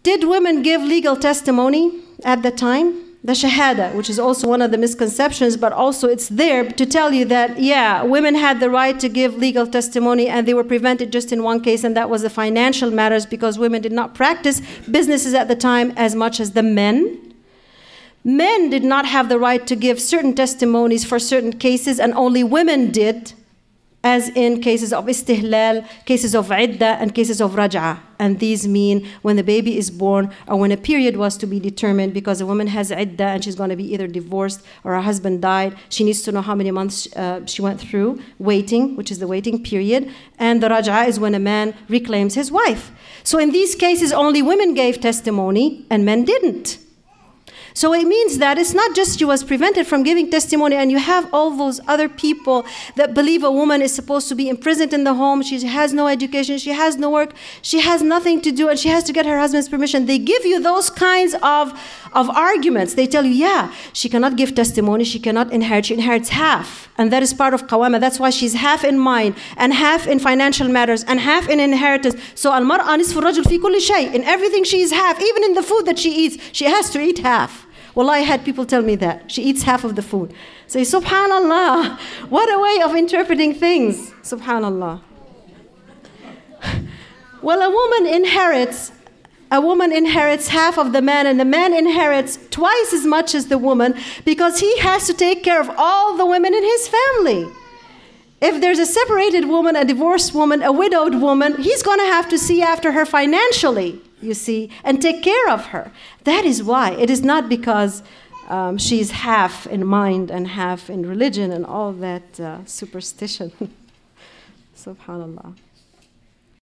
Did women give legal testimony at the time? The shahada, which is also one of the misconceptions, but also it's there to tell you that, yeah, women had the right to give legal testimony, and they were prevented just in one case, and that was the financial matters, because women did not practice businesses at the time as much as the men. Men did not have the right to give certain testimonies for certain cases, and only women did, as in cases of istihlal, cases of idda, and cases of raj'a. And these mean when the baby is born or when a period was to be determined, because a woman has idda and she's going to be either divorced or her husband died. She needs to know how many months she went through waiting, which is the waiting period. And the raj'a is when a man reclaims his wife. So in these cases, only women gave testimony and men didn't. So it means that it's not just she was prevented from giving testimony, and you have all those other people that believe a woman is supposed to be imprisoned in the home, she has no education, she has no work, she has nothing to do, and she has to get her husband's permission. They give you those kinds of arguments. They tell you, yeah, she cannot give testimony, she cannot inherit, she inherits half. And that is part of qawama. That's why she's half in mind, and half in financial matters, and half in inheritance. So al-mar'a nisfu ar-rajul fi kulli shay. In everything she is half, even in the food that she eats, she has to eat half. Well, I had people tell me that. She eats half of the food. Say, subhanallah, what a way of interpreting things. Subhanallah. Well, a woman inherits half of the man, and the man inherits twice as much as the woman, because he has to take care of all the women in his family. If there's a separated woman, a divorced woman, a widowed woman, he's going to have to see after her financially, you see, and take care of her. That is why. It is not because she's half in mind and half in religion and all that superstition. Subhanallah.